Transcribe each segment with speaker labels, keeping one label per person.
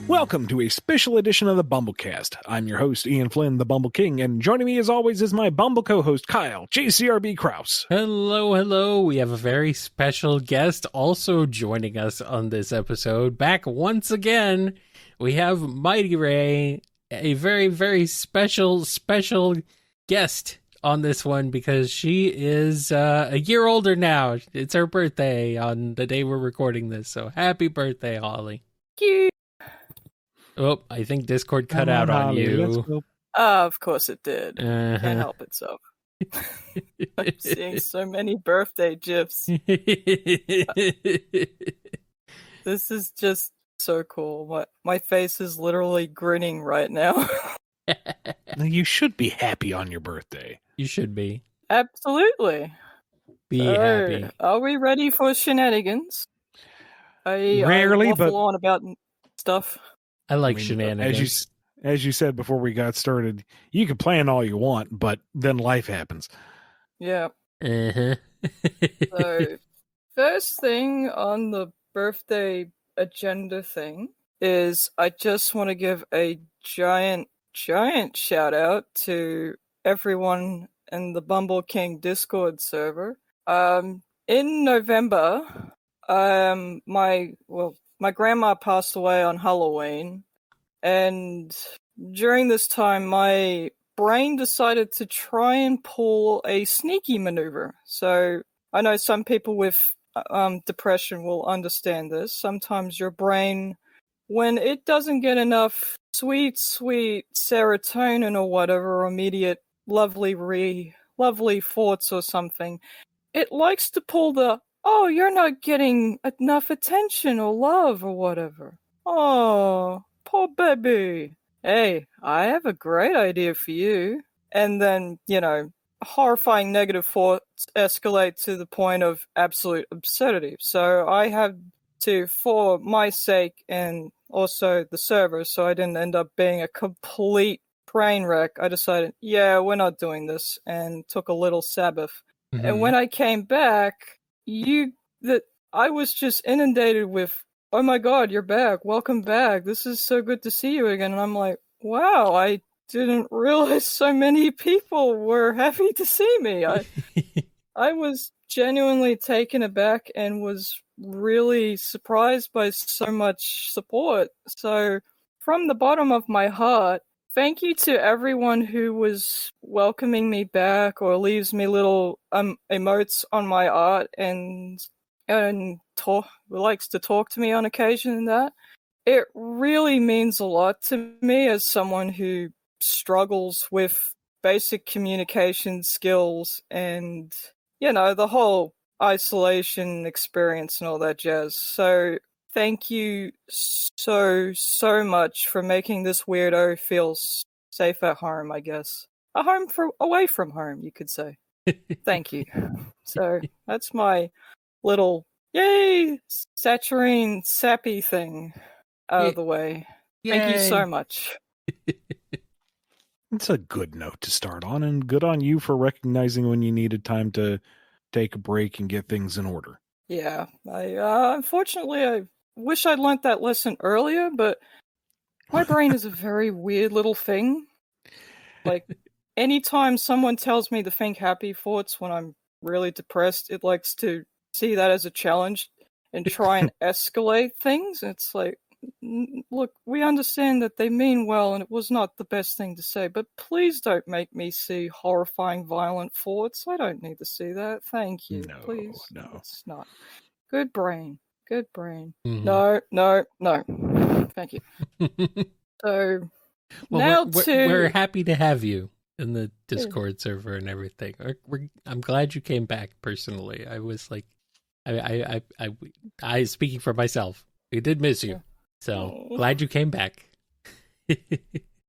Speaker 1: Welcome to a special edition of the BumbleKast. I'm your host, Ian Flynn, the Bumble King, and joining me as always is my Bumble co-host, Kyle, JCRB Kraus.
Speaker 2: Hello. We have a very special guest also joining us on this episode. Back once again, we have MightyRay, a very, very special guest on this one because she is a year older now. It's her birthday on the day we're recording this, so happy birthday, Holly.
Speaker 3: Cute.
Speaker 2: Oh, I think Discord cut out on
Speaker 1: Holly,
Speaker 2: you.
Speaker 1: let's go.
Speaker 3: Of course it did.
Speaker 2: Uh-huh.
Speaker 3: Can't help itself. I'm seeing so many birthday gifs. This is just so cool. My face is literally grinning right now.
Speaker 1: You should be happy on your birthday.
Speaker 2: You should be.
Speaker 3: Absolutely.
Speaker 2: Be happy.
Speaker 3: Are we ready for shenanigans?
Speaker 1: Rarely,
Speaker 3: I waffle
Speaker 1: but
Speaker 3: on about stuff.
Speaker 2: I like shenanigans.
Speaker 1: As you said before we got started, you can plan all you want, but then life happens.
Speaker 3: Yeah.
Speaker 2: Uh-huh.
Speaker 3: So, first thing on the birthday agenda thing is I just want to give a giant shout out to everyone in the Bumble King Discord server. In November, my grandma passed away on Halloween, and during this time, my brain decided to try and pull a sneaky maneuver. So I know some people with depression will understand this. Sometimes your brain, when it doesn't get enough sweet serotonin or whatever, immediate lovely thoughts or something, it likes to pull the, oh, you're not getting enough attention or love or whatever. Oh, poor baby. Hey, I have a great idea for you. And then, horrifying negative thoughts escalate to the point of absolute absurdity. So I had to, for my sake and also the server, so I didn't end up being a complete train wreck, I decided, yeah, we're not doing this, and took a little Sabbath. Mm-hmm. And when I came back, I was just inundated with, oh my god, you're back, welcome back, this is so good to see you again. And I'm like, wow, I didn't realize so many people were happy to see me. I was genuinely taken aback and was really surprised by so much support. So from the bottom of my heart, thank you to everyone who was welcoming me back or leaves me little emotes on my art and likes to talk to me on occasion and that. It really means a lot to me as someone who struggles with basic communication skills and, the whole isolation experience and all that jazz. So thank you so much for making this weirdo feel safe at home, I guess. A home away from home, you could say. Thank you. So that's my little, yay, saturine, sappy thing out of the way. Yay. Thank you so much.
Speaker 1: It's a good note to start on, and good on you for recognizing when you needed time to take a break and get things in order.
Speaker 3: Yeah, unfortunately, I wish I'd learnt that lesson earlier, but my brain is a very weird little thing. Like, anytime someone tells me to think happy thoughts when I'm really depressed, it likes to see that as a challenge and try and escalate things. It's like, look, we understand that they mean well and it was not the best thing to say, but please don't make me see horrifying, violent thoughts. I don't need to see that. Thank you.
Speaker 1: No,
Speaker 3: please.
Speaker 1: No.
Speaker 3: It's not. Good brain.
Speaker 2: Mm-hmm.
Speaker 3: No. Thank you. So,
Speaker 2: well, we're happy to have you in the Discord server and everything. I'm glad you came back personally. I was like, I speaking for myself, we did miss you. So glad you came back.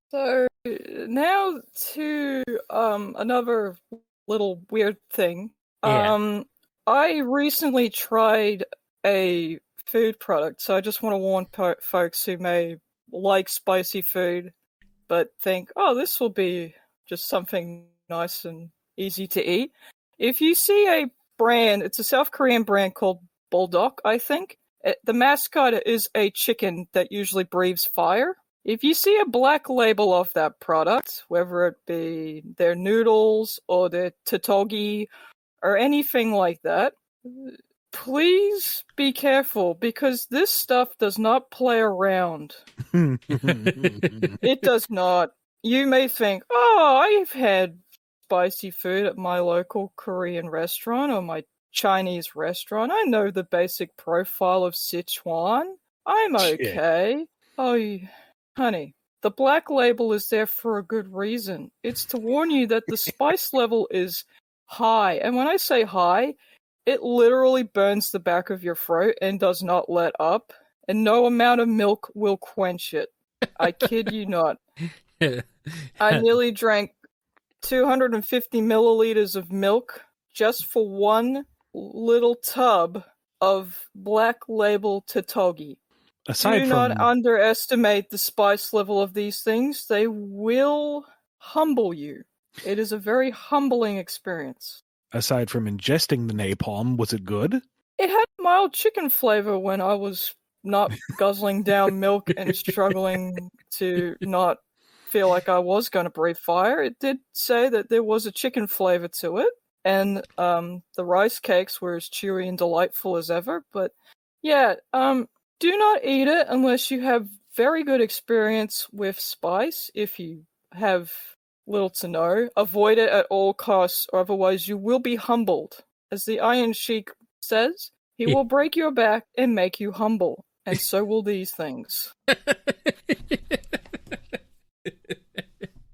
Speaker 3: So now to another little weird thing.
Speaker 2: Yeah.
Speaker 3: I recently tried a food product, so I just want to warn folks who may like spicy food, but think, oh, this will be just something nice and easy to eat. If you see a brand, it's a South Korean brand called Bulldog, I think. The mascot is a chicken that usually breathes fire. If you see a black label of that product, whether it be their noodles or their totogi or anything like that, please be careful, because this stuff does not play around. It does not. You may think, oh, I've had spicy food at my local Korean restaurant or my Chinese restaurant. I know the basic profile of Sichuan. I'm okay. Oh, honey, the black label is there for a good reason. It's to warn you that the spice level is high. And when I say high, it literally burns the back of your throat and does not let up. And no amount of milk will quench it. I kid you not. I nearly drank 250 milliliters of milk just for one little tub of black label totogi. Do not underestimate the spice level of these things. They will humble you. It is a very humbling experience.
Speaker 1: Aside from ingesting the napalm, was it good?
Speaker 3: It had mild chicken flavor when I was not guzzling down milk and struggling to not feel like I was going to breathe fire. It did say that there was a chicken flavor to it, and the rice cakes were as chewy and delightful as ever. But yeah, do not eat it unless you have very good experience with spice. If you have little to no, avoid it at all costs, or otherwise you will be humbled. As the Iron Sheik says, he will break your back and make you humble, and so will these things.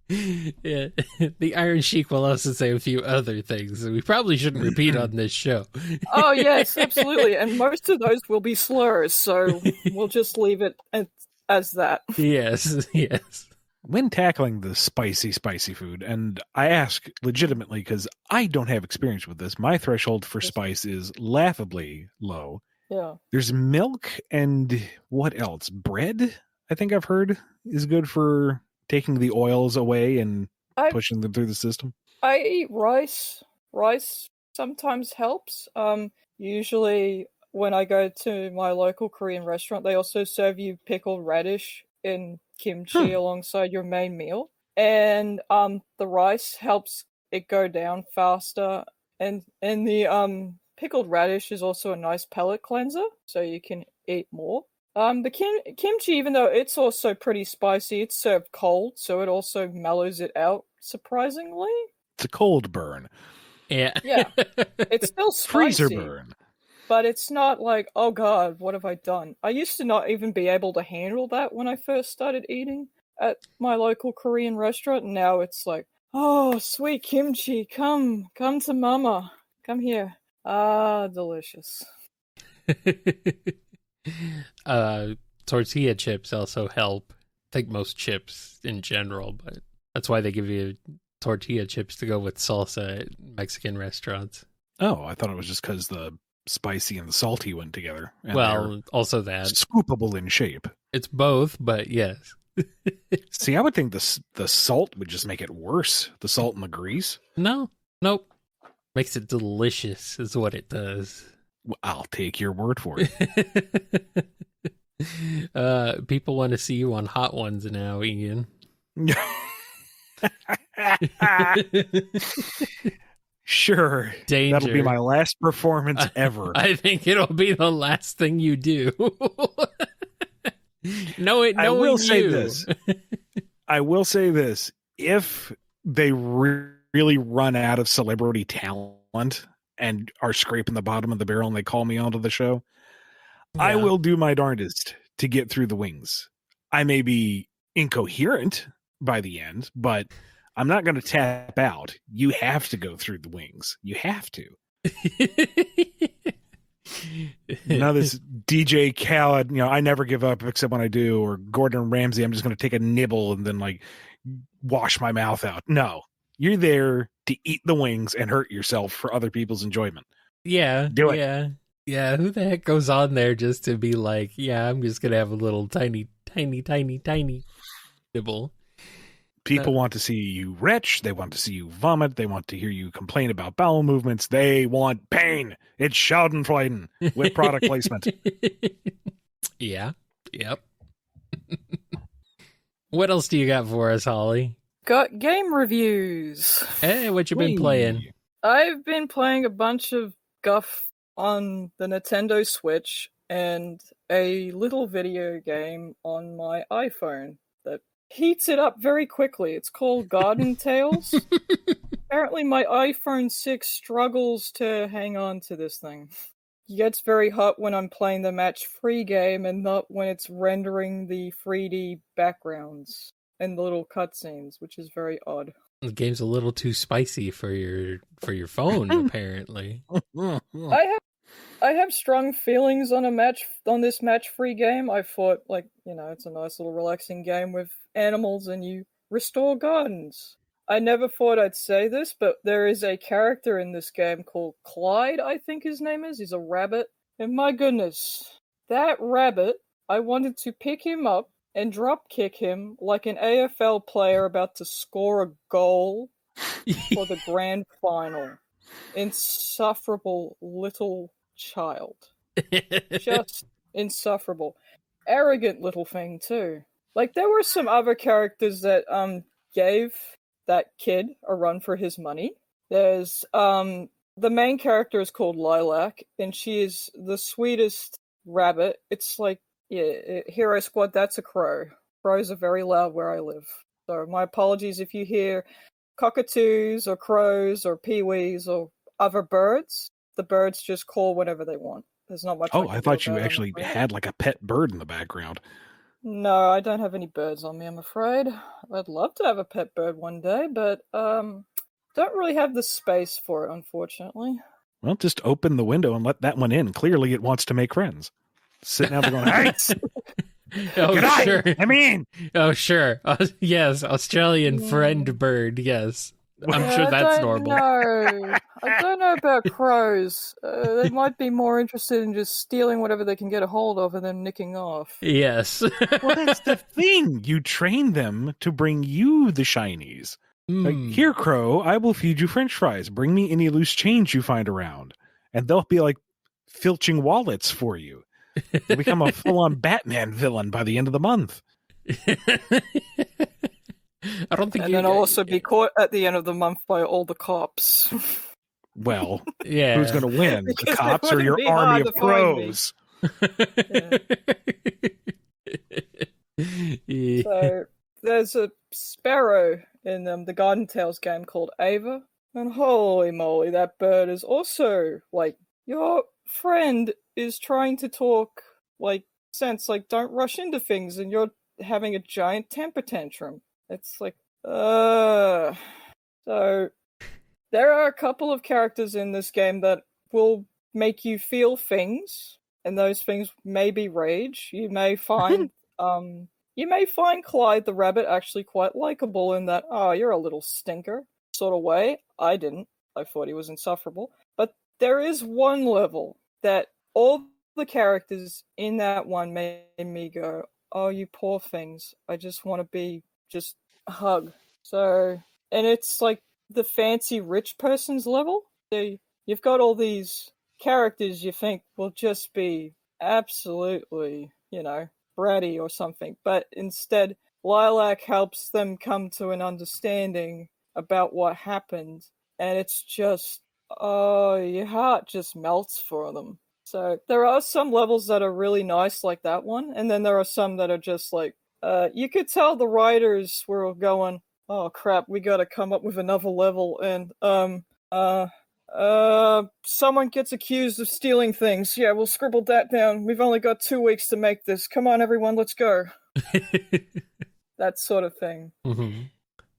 Speaker 2: Yeah, the Iron Sheik will also say a few other things that we probably shouldn't repeat on this show.
Speaker 3: Oh, yes, absolutely. And most of those will be slurs, so we'll just leave it as that.
Speaker 2: Yes.
Speaker 1: When tackling the spicy food, and I ask legitimately because I don't have experience with this, my threshold for spice is laughably low.
Speaker 3: Yeah.
Speaker 1: There's milk and what else? Bread, I think I've heard, is good for taking the oils away and pushing them through the system.
Speaker 3: I eat rice. Rice sometimes helps. Usually when I go to my local Korean restaurant, they also serve you pickled radish in kimchi alongside your main meal. And the rice helps it go down faster. And the pickled radish is also a nice palate cleanser, so you can eat more. The kimchi, even though it's also pretty spicy, it's served cold, so it also mellows it out, surprisingly.
Speaker 1: It's a cold burn.
Speaker 2: Yeah.
Speaker 3: Yeah. It's still spicy.
Speaker 1: Freezer burn.
Speaker 3: But it's not like, oh god, what have I done? I used to not even be able to handle that when I first started eating at my local Korean restaurant, and now it's like, oh, sweet kimchi, come to mama. Come here. Ah, delicious.
Speaker 2: Tortilla chips also help. I think most chips in general, but that's why they give you tortilla chips to go with salsa at Mexican restaurants.
Speaker 1: Oh, I thought it was just because the spicy and the salty went together. And
Speaker 2: well, also that.
Speaker 1: Scoopable in shape.
Speaker 2: It's both, but yes.
Speaker 1: See, I would think the salt would just make it worse. The salt and the grease.
Speaker 2: Nope. Makes it delicious is what it does.
Speaker 1: Well, I'll take your word for it.
Speaker 2: People want to see you on Hot Ones now, Ian.
Speaker 1: Sure.
Speaker 2: Danger.
Speaker 1: That'll be my last performance ever.
Speaker 2: I think it'll be the last thing you do. I will say this.
Speaker 1: I will say this. If they really run out of celebrity talent and are scraping the bottom of the barrel and they call me onto the show, yeah, I will do my darndest to get through the wings. I may be incoherent by the end, but I'm not going to tap out. You have to go through the wings. You have to. Now this DJ Khaled, I never give up except when I do, or Gordon Ramsay, I'm just going to take a nibble and then wash my mouth out. No, you're there to eat the wings and hurt yourself for other people's enjoyment.
Speaker 2: Yeah.
Speaker 1: Do it.
Speaker 2: Yeah. Who the heck goes on there just to be like, yeah, I'm just going to have a little tiny nibble.
Speaker 1: People want to see you retch. They want to see you vomit. They want to hear you complain about bowel movements. They want pain. It's Schadenfreude with product placement.
Speaker 2: Yeah. Yep. What else do you got for us, Holly?
Speaker 3: Got game reviews.
Speaker 2: Hey, what you been playing?
Speaker 3: I've been playing a bunch of guff on the Nintendo Switch and a little video game on my iPhone that heats it up very quickly. It's called Garden Tales. Apparently my iPhone 6 struggles to hang on to this thing. It gets very hot when I'm playing the match-free game and not when it's rendering the 3D backgrounds and the little cutscenes, which is very odd.
Speaker 2: The game's a little too spicy for your phone, apparently.
Speaker 3: I have strong feelings on this match-free game. I thought, it's a nice little relaxing game with animals and you restore gardens. I never thought I'd say this, but there is a character in this game called Clyde, I think his name is. He's a rabbit. And my goodness, that rabbit, I wanted to pick him up and drop kick him like an AFL player about to score a goal for the grand final. Insufferable little child. Just insufferable. Arrogant little thing, too. Like, there were some other characters that gave that kid a run for his money. There's the main character is called Lilac, and she is the sweetest rabbit. It's like, yeah, Hero Squad, that's a crow. Crows are very loud where I live. So my apologies if you hear cockatoos or crows or peewees or other birds. The birds just call whenever they want. There's not much.
Speaker 1: I thought you actually had like a pet bird in the background.
Speaker 3: No, I don't have any birds on me, I'm afraid. I'd love to have a pet bird one day, but don't really have the space for it, unfortunately.
Speaker 1: Well, just open the window and let that one in. Clearly it wants to make friends. Sitting out there going, hey!
Speaker 2: Oh,
Speaker 1: Good
Speaker 2: sure.
Speaker 1: I mean!
Speaker 2: Oh, sure. Yes, Australian friend bird, yes. I'm sure that's normal.
Speaker 3: I don't know about crows. They might be more interested in just stealing whatever they can get a hold of and then nicking off.
Speaker 2: Yes.
Speaker 1: Well, that's the thing. You train them to bring you the shinies. Like, here, crow, I will feed you french fries. Bring me any loose change you find around. And they'll be like filching wallets for you. You'll become a full-on Batman villain by the end of the month.
Speaker 2: I don't think
Speaker 3: and then I'll also be caught at the end of the month by all the cops.
Speaker 1: Well,
Speaker 2: yeah.
Speaker 1: Who's going to win?
Speaker 3: Because
Speaker 1: the cops or your army of crows?
Speaker 2: Yeah.
Speaker 3: So there's a sparrow in the Garden Tales game called Ava. And holy moly, that bird is also, like, your friend is trying to talk, like, sense, like, don't rush into things, and you're having a giant temper tantrum. It's like, So, there are a couple of characters in this game that will make you feel things, and those things may be rage. You may find, Clyde the rabbit actually quite likable in that, oh, you're a little stinker sort of way. I didn't. I thought he was insufferable. But there is one level that all the characters in that one made me go, oh, you poor things. I just want to just hug. So, and it's like the fancy rich person's level. So you've got all these characters you think will just be absolutely, bratty or something. But instead, Lilac helps them come to an understanding about what happened. And it's just, oh, your heart just melts for them. So there are some levels that are really nice like that one. And then there are some that are just like, you could tell the writers were going, oh crap, we gotta come up with another level, and someone gets accused of stealing things. Yeah, we'll scribble that down. We've only got 2 weeks to make this. Come on, everyone, let's go. That sort of thing.
Speaker 2: Mm-hmm.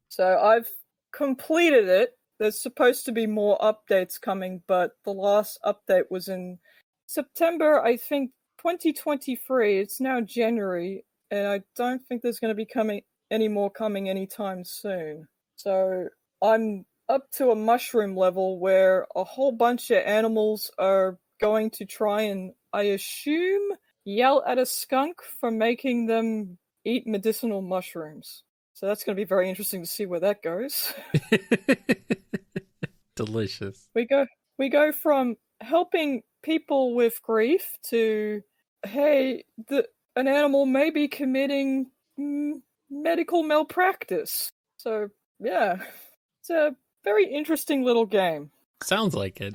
Speaker 3: So I've completed it. There's supposed to be more updates coming, but the last update was in September, I think, 2023. It's now January, and I don't think there's going to be any more coming anytime soon. So I'm up to a mushroom level where a whole bunch of animals are going to try and, I assume, yell at a skunk for making them eat medicinal mushrooms. So that's going to be very interesting to see where that goes.
Speaker 2: Delicious.
Speaker 3: We go from helping people with grief to, hey, an animal may be committing medical malpractice. So yeah, it's a very interesting little game.
Speaker 2: Sounds like it.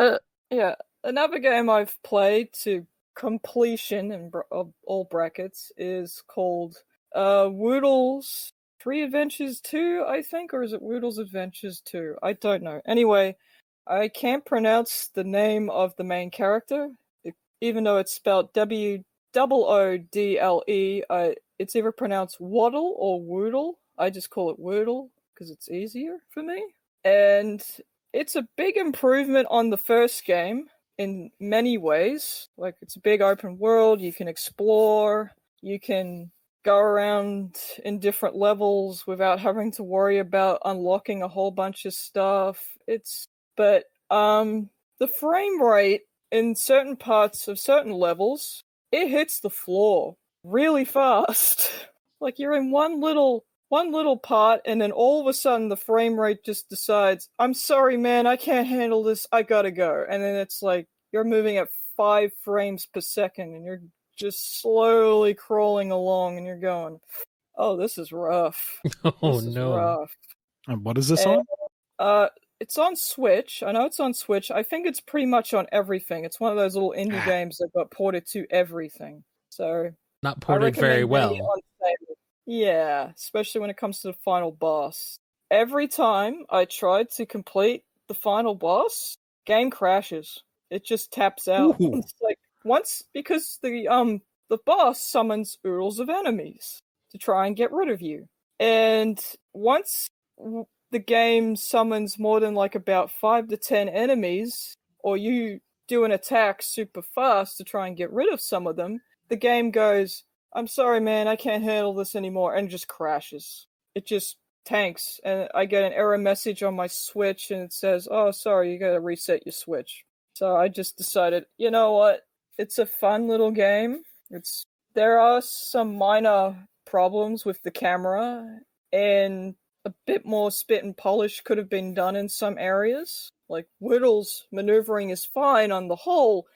Speaker 3: Yeah, another game I've played to completion in all brackets is called Woodle's 3 Adventures 2, I think, or is it Woodle's Adventures 2? I don't know. Anyway, I can't pronounce the name of the main character, even though it's spelled Woodle. It's either pronounced Waddle or Woodle. I just call it Woodle because it's easier for me. And it's a big improvement on the first game in many ways. Like, it's a big open world, you can explore, you can go around in different levels without having to worry about unlocking a whole bunch of stuff. But the frame rate in certain parts of certain levels, it hits the floor really fast. Like, you're in one little part, and then all of a sudden the frame rate just decides, I'm sorry, man, I can't handle this, I gotta go. And then it's like, you're moving at 5 frames per second, and you're just slowly crawling along, and you're going, oh, this is rough.
Speaker 2: Oh,
Speaker 3: this is
Speaker 2: no.
Speaker 3: rough.
Speaker 1: And what is this on?
Speaker 3: It's on Switch. I know it's on Switch. I think it's pretty much on everything. It's one of those little indie games that got ported to everything. So
Speaker 2: not ported very well.
Speaker 3: Yeah, especially when it comes to the final boss. Every time I try to complete the final boss, game crashes. It just taps out. It's like because the boss summons oodles of enemies to try and get rid of you. And once the game summons more than like about 5 to 10 enemies, or you do an attack super fast to try and get rid of some of them, the game goes, I'm sorry, man, I can't handle this anymore, and it just crashes. It just tanks, and I get an error message on my Switch, and it says, oh, sorry, you gotta reset your Switch. So I just decided, you know what? It's a fun little game. There are some minor problems with the camera, and a bit more spit and polish could have been done in some areas. Like, Whittle's maneuvering is fine on the whole,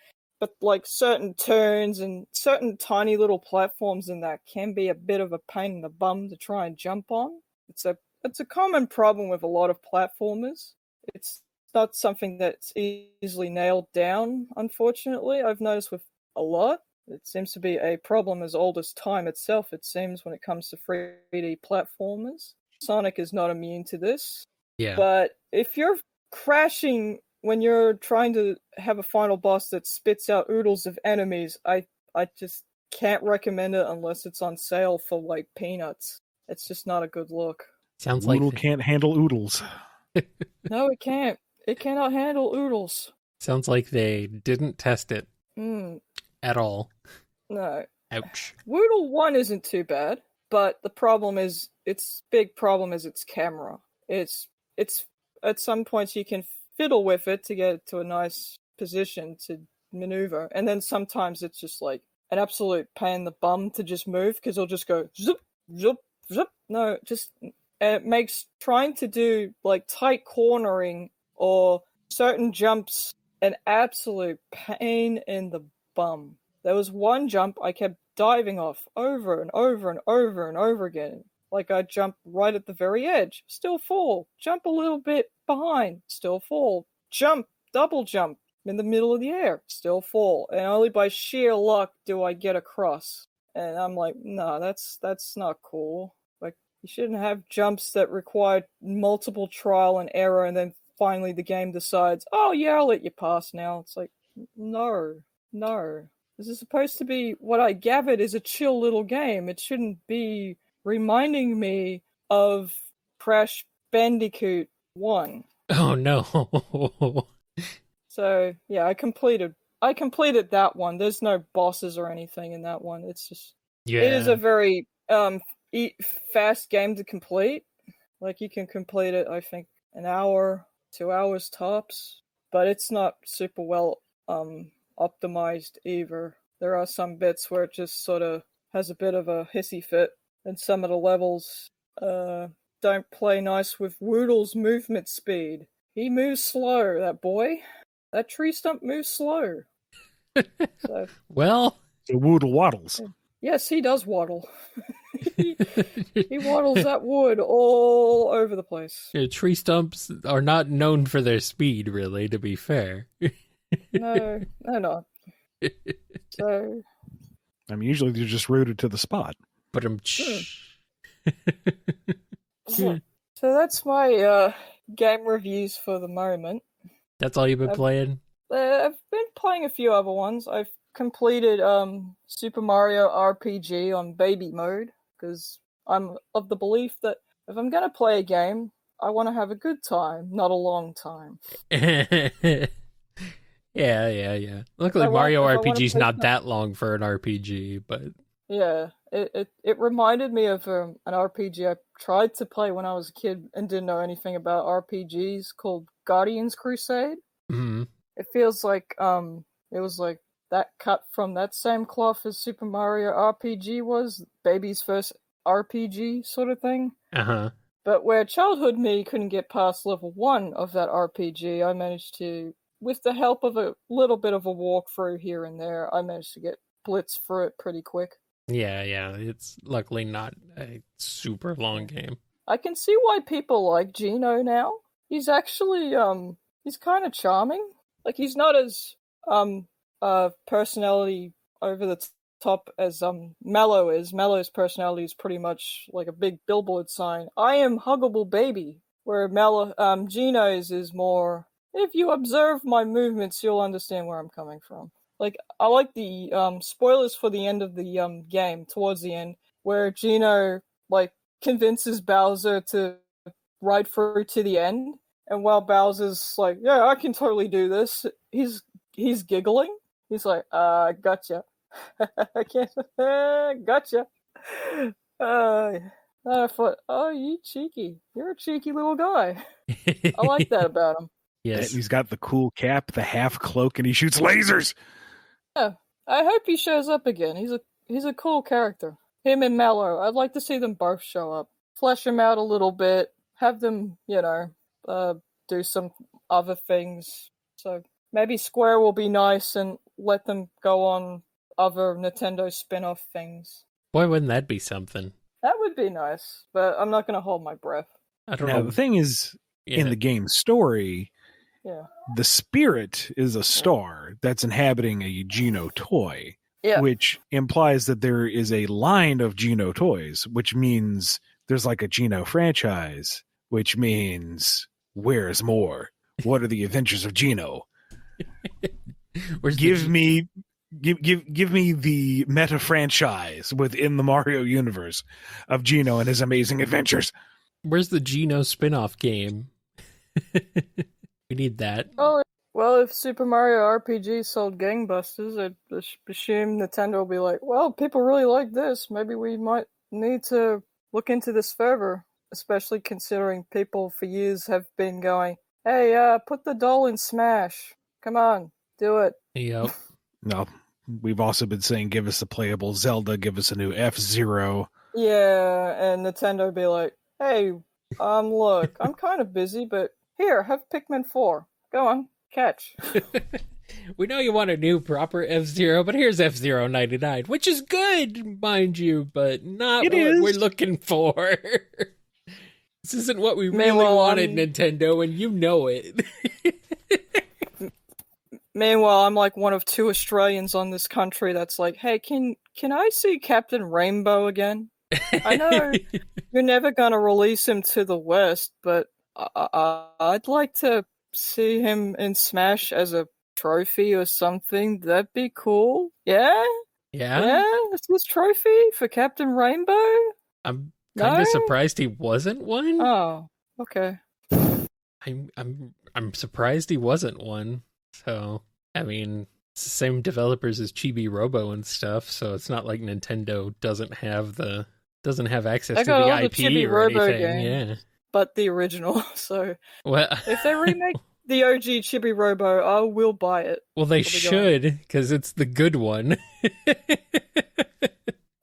Speaker 3: but like certain turns and certain tiny little platforms in that can be a bit of a pain in the bum to try and jump on. It's a common problem with a lot of platformers. It's not something that's easily nailed down, unfortunately. I've noticed with a lot. It seems to be a problem as old as time itself, it seems, when it comes to 3D platformers. Sonic is not immune to this.
Speaker 2: Yeah.
Speaker 3: But if you're crashing when you're trying to have a final boss that spits out oodles of enemies, I just can't recommend it unless it's on sale for like peanuts. It's just not a good look.
Speaker 2: Sounds
Speaker 1: Oodle
Speaker 2: like
Speaker 1: can't handle oodles.
Speaker 3: No, it can't. It cannot handle oodles.
Speaker 2: Sounds like they didn't test it at all.
Speaker 3: No.
Speaker 2: Ouch.
Speaker 3: Woodle 1 isn't too bad, but the problem is, its big problem is its camera. It's at some points you can fiddle with it to get it to a nice position to maneuver, and then sometimes it's just like an absolute pain in the bum to just move, because it'll just go zip, zip, zip. No, and it makes trying to do like tight cornering or certain jumps an absolute pain in the bum. There was one jump I kept diving off over and over and over and over again. Like, I'd jump right at the very edge, still fall. Jump a little bit behind, still fall. Jump, double jump, in the middle of the air, still fall. And only by sheer luck do I get across. And I'm like, no, that's not cool. Like, you shouldn't have jumps that require multiple trial and error, and then finally the game decides, oh yeah, I'll let you pass now. It's like, no. This is supposed to be what I gathered is a chill little game. It shouldn't be reminding me of Crash Bandicoot 1.
Speaker 2: Oh no.
Speaker 3: So, yeah, I completed that one. There's no bosses or anything in that one. It's just It is a very fast game to complete. Like, you can complete it, I think, an hour, 2 hours tops, but it's not super well optimized either. There are some bits where it just sort of has a bit of a hissy fit, and some of the levels don't play nice with Woodle's movement speed. He moves slow, that boy. That tree stump moves slow. So,
Speaker 2: Well,
Speaker 1: The Woodle waddles.
Speaker 3: yes, he does waddle. he waddles that wood all over the place.
Speaker 2: tree stumps are not known for their speed, really, to be fair.
Speaker 3: No, they're not. So,
Speaker 1: I mean, usually they're just rooted to the spot.
Speaker 2: But
Speaker 3: so that's my game reviews for the moment.
Speaker 2: That's all you've been playing?
Speaker 3: I've been playing a few other ones. I've completed Super Mario RPG on baby mode because I'm of the belief that if I'm going to play a game, I want to have a good time, not a long time.
Speaker 2: Yeah. Luckily, Mario RPG's not that long for an RPG, but...
Speaker 3: Yeah, it reminded me of an RPG I tried to play when I was a kid and didn't know anything about RPGs called Guardians Crusade.
Speaker 2: Mm-hmm.
Speaker 3: It feels like it was like that cut from that same cloth as Super Mario RPG was, baby's first RPG sort of thing.
Speaker 2: Uh-huh.
Speaker 3: But where childhood me couldn't get past level 1 of that RPG, I managed to, with the help of a little bit of a walkthrough here and there, I managed to get blitz through it pretty quick.
Speaker 2: Yeah, it's luckily not a super long game.
Speaker 3: I can see why people like Gino now. He's actually, he's kind of charming. Like, he's not as, personality over the top as, Mello is. Mello's personality is pretty much like a big billboard sign. I am huggable baby. Where Gino's is more, if you observe my movements, you'll understand where I'm coming from. Like, I like the spoilers for the end of the game, towards the end, where Gino, like, convinces Bowser to ride through to the end, and while Bowser's like, yeah, I can totally do this, he's giggling. He's like, gotcha. I can't, gotcha. I thought, oh, you cheeky. You're a cheeky little guy. I like that about him.
Speaker 2: Yes.
Speaker 1: And he's got the cool cap, the half cloak, and he shoots lasers.
Speaker 3: Yeah, I hope he shows up again. He's a cool character. Him and Mello. I'd like to see them both show up. Flesh them out a little bit. Have them, do some other things. So maybe Square will be nice and let them go on other Nintendo spin-off things.
Speaker 2: Boy, wouldn't that be something?
Speaker 3: That would be nice, but I'm not going to hold my breath.
Speaker 2: I don't
Speaker 1: Now,
Speaker 2: know.
Speaker 1: the thing is, in the game's story, the spirit is a star that's inhabiting a Geno toy, which implies that there is a line of Geno toys, which means there's like a Geno franchise, which means where's more? What are the adventures of Geno? Give me the meta franchise within the Mario universe of Geno and his amazing adventures.
Speaker 2: Where's the Geno spin-off game? We need that.
Speaker 3: Well, if Super Mario RPG sold gangbusters, I'd assume Nintendo will be like, well, people really like this. Maybe we might need to look into this further, especially considering people for years have been going, hey, put the doll in Smash. Come on, do it.
Speaker 2: Yep.
Speaker 1: No, we've also been saying, give us a playable Zelda, give us a new F-Zero.
Speaker 3: Yeah, and Nintendo would be like, hey, look, I'm kind of busy, but here, have Pikmin 4. Go on, catch.
Speaker 2: We know you want a new proper F-Zero, but here's F-Zero 99, which is good, mind you, but not what we're looking for. This isn't what we really wanted, Nintendo, and you know it.
Speaker 3: Meanwhile, I'm like one of 2 Australians on this country that's like, hey, can I see Captain Rainbow again? I know you're never going to release him to the West, but I'd like to see him in Smash as a trophy or something. That'd be cool. Yeah? Yeah? It's this trophy for Captain Rainbow?
Speaker 2: I'm kind of surprised he wasn't one.
Speaker 3: Oh, okay.
Speaker 2: I'm surprised he wasn't one. So, I mean, it's the same developers as Chibi Robo and stuff, so it's not like Nintendo doesn't have access to the IP
Speaker 3: Chibi
Speaker 2: or
Speaker 3: Robo
Speaker 2: anything.
Speaker 3: games,
Speaker 2: yeah.
Speaker 3: But the original, so
Speaker 2: well,
Speaker 3: if they remake the OG Chibi Robo, I will buy it.
Speaker 2: Well, they should, because it's the good one.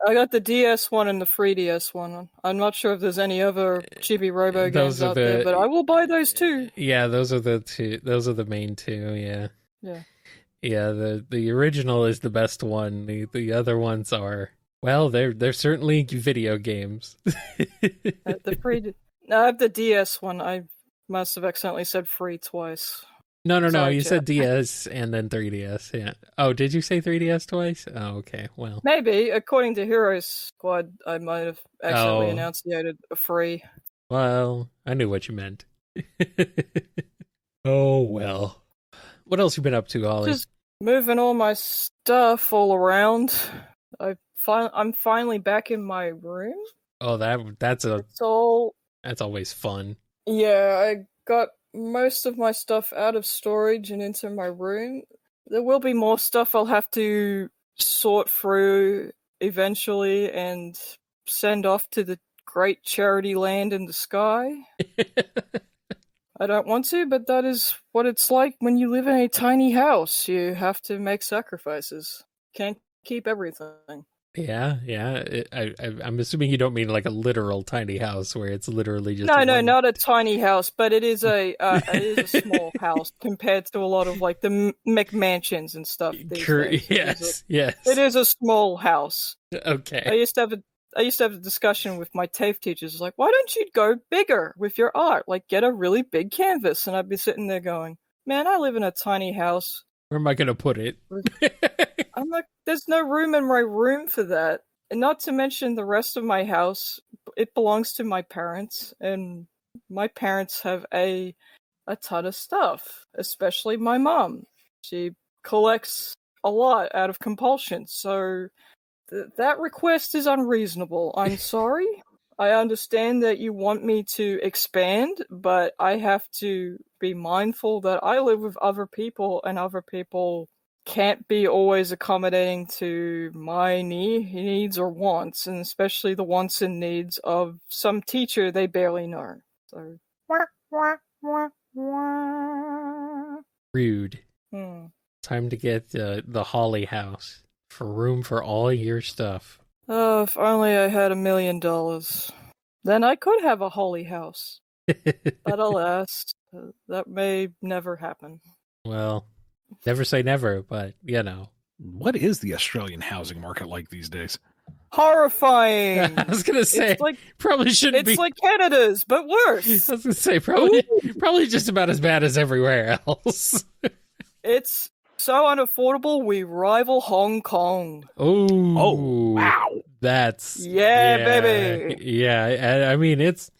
Speaker 3: I got the DS one and the 3DS one. I'm not sure if there's any other chibi robo
Speaker 2: Those
Speaker 3: games
Speaker 2: are
Speaker 3: out there, but I will buy those too.
Speaker 2: Yeah, those are the two. Those are the main two. Yeah.
Speaker 3: Yeah.
Speaker 2: Yeah, the original is the best one. The other ones are, well, they're certainly video games.
Speaker 3: No, I have the DS one. I must have accidentally said free twice.
Speaker 2: No,
Speaker 3: Sorry,
Speaker 2: you
Speaker 3: Jeff.
Speaker 2: said DS and then 3DS. Yeah. Oh, did you say 3DS twice? Oh, okay. Well,
Speaker 3: Maybe, according to Hero Squad, I might have accidentally
Speaker 2: Oh.
Speaker 3: enunciated a free.
Speaker 2: well, I knew what you meant. Oh well. What else you been up to, Ollie?
Speaker 3: Just moving all my stuff all around. I'm finally back in my room.
Speaker 2: Oh, that's always fun.
Speaker 3: Yeah, I got most of my stuff out of storage and into my room. There will be more stuff I'll have to sort through eventually and send off to the great charity land in the sky. I don't want to, but that is what it's like when you live in a tiny house. You have to make sacrifices. Can't keep everything.
Speaker 2: Yeah. I'm assuming you don't mean like a literal tiny house where it's literally just
Speaker 3: No, not a tiny house, but it is a small house compared to a lot of like the McMansions and stuff. These days.
Speaker 2: Yes.
Speaker 3: It is a small house.
Speaker 2: Okay.
Speaker 3: I used to have a discussion with my TAFE teachers, like, why don't you go bigger with your art? Like, get a really big canvas. And I'd be sitting there going, man, I live in a tiny house.
Speaker 2: Where am I going to put it?
Speaker 3: I'm like, there's no room in my room for that. And not to mention the rest of my house, it belongs to my parents. And my parents have a ton of stuff, especially my mom. She collects a lot out of compulsion. So that request is unreasonable. I'm sorry. I understand that you want me to expand, but I have to be mindful that I live with other people, and other people can't be always accommodating to my needs or wants, and especially the wants and needs of some teacher they barely know. So,
Speaker 2: Rude. Time to get the Holly house for room for all your stuff.
Speaker 3: Oh, if only I had $1 million. Then I could have a holy house. But alas, that may never happen.
Speaker 2: Well, never say never, but you know.
Speaker 1: What is the Australian housing market like these days?
Speaker 3: Horrifying!
Speaker 2: I was gonna say, probably shouldn't be.
Speaker 3: It's like Canada's, but worse.
Speaker 2: I was gonna say, probably just about as bad as everywhere else.
Speaker 3: It's so unaffordable, we rival Hong Kong.
Speaker 2: Oh,
Speaker 1: wow.
Speaker 2: That's
Speaker 3: baby.
Speaker 2: Yeah, I mean it's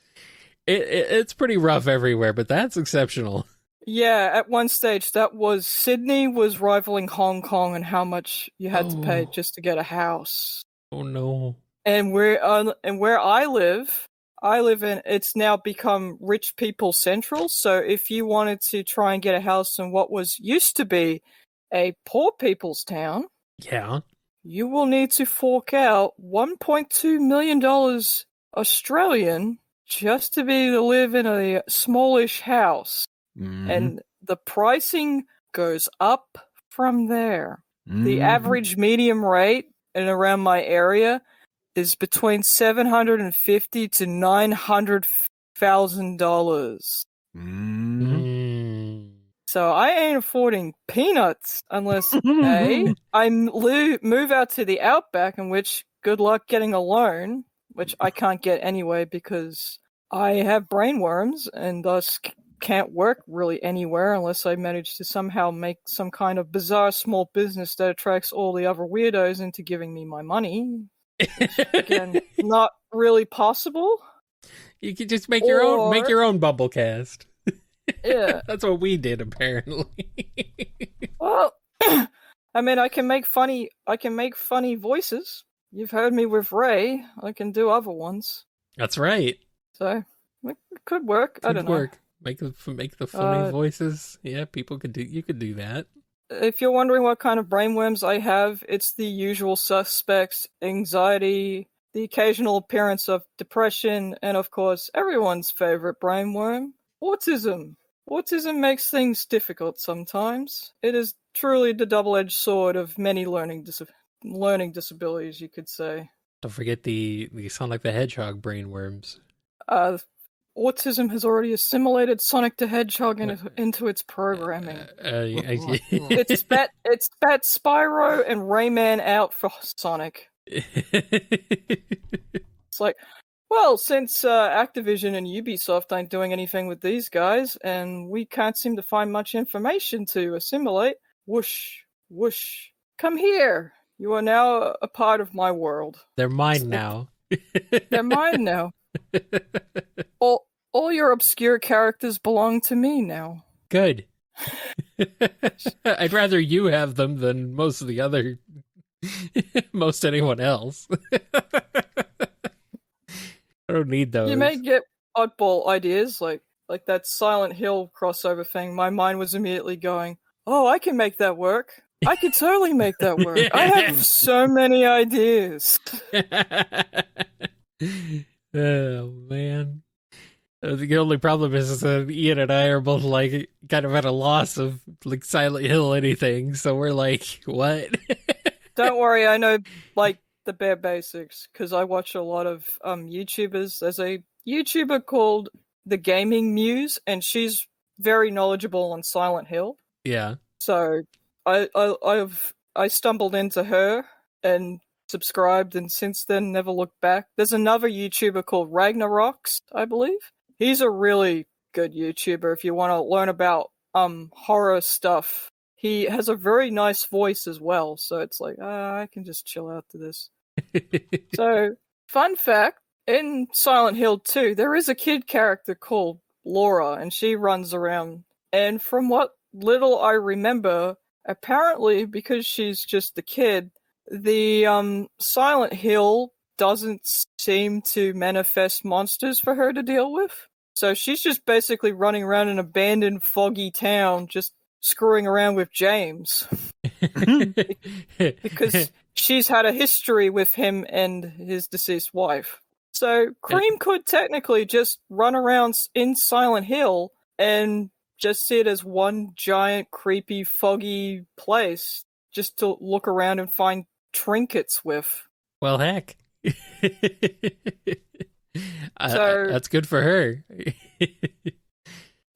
Speaker 2: pretty rough everywhere, but that's exceptional.
Speaker 3: Yeah, at one stage Sydney was rivaling Hong Kong and how much you had to pay just to get a house.
Speaker 2: Oh no.
Speaker 3: And where I live in, it's now become rich people central. So if you wanted to try and get a house in what was used to be a poor people's town,
Speaker 2: yeah,
Speaker 3: you will need to fork out $1.2 million Australian just to be able to live in a smallish house. Mm-hmm. And the pricing goes up from there. Mm-hmm. The average medium rate in around my area is between $750,000 to $900,000.
Speaker 2: Mm-hmm.
Speaker 3: So I ain't affording peanuts unless A, I move out to the outback, in which good luck getting a loan, which I can't get anyway because I have brainworms and thus can't work really anywhere unless I manage to somehow make some kind of bizarre small business that attracts all the other weirdos into giving me my money. Which, again, not really possible.
Speaker 2: You could just make your own BumbleKast.
Speaker 3: Yeah.
Speaker 2: That's what we did, apparently.
Speaker 3: Well, I mean, I can make funny voices. You've heard me with Ray. I can do other ones.
Speaker 2: That's right.
Speaker 3: So it could work. I don't know.
Speaker 2: Make the funny voices. Yeah, you could do that.
Speaker 3: If you're wondering what kind of brainworms I have, it's the usual suspects: anxiety, the occasional appearance of depression, and of course, everyone's favorite brainworm, autism. Autism makes things difficult sometimes. It is truly the double-edged sword of many learning disabilities, you could say.
Speaker 2: Don't forget the Sonic the Hedgehog brainworms.
Speaker 3: Autism has already assimilated Sonic the Hedgehog into its programming. It spat Spyro and Rayman out for Sonic. It's like, well, since Activision and Ubisoft aren't doing anything with these guys, and we can't seem to find much information to assimilate, whoosh, whoosh, come here. You are now a part of my world.
Speaker 2: They're mine now.
Speaker 3: They're mine now. All your obscure characters belong to me now.
Speaker 2: Good. I'd rather you have them than most anyone else. I don't need those.
Speaker 3: You may get oddball ideas like that Silent Hill crossover thing. My mind was immediately going, oh, I can make that work. I could totally make that work. I have so many ideas.
Speaker 2: Oh, man. The only problem is that Ian and I are both like kind of at a loss of like Silent Hill anything. So we're like, what?
Speaker 3: Don't worry, I know like the bare basics because I watch a lot of YouTubers. There's a YouTuber called The Gaming Muse, and she's very knowledgeable on Silent Hill.
Speaker 2: Yeah.
Speaker 3: So I stumbled into her and subscribed, and since then never looked back. There's another YouTuber called Ragnarox, I believe. He's a really good YouTuber if you want to learn about horror stuff. He has a very nice voice as well, so it's like, I can just chill out to this. So, fun fact, in Silent Hill 2, there is a kid character called Laura, and she runs around. And from what little I remember, apparently, because she's just a kid, the Silent Hill doesn't seem to manifest monsters for her to deal with. So she's just basically running around an abandoned, foggy town, just screwing around with James. Because she's had a history with him and his deceased wife. So Cream could technically just run around in Silent Hill and just see it as one giant, creepy, foggy place just to look around and find trinkets with.
Speaker 2: Well, heck.
Speaker 3: So
Speaker 2: that's good for her.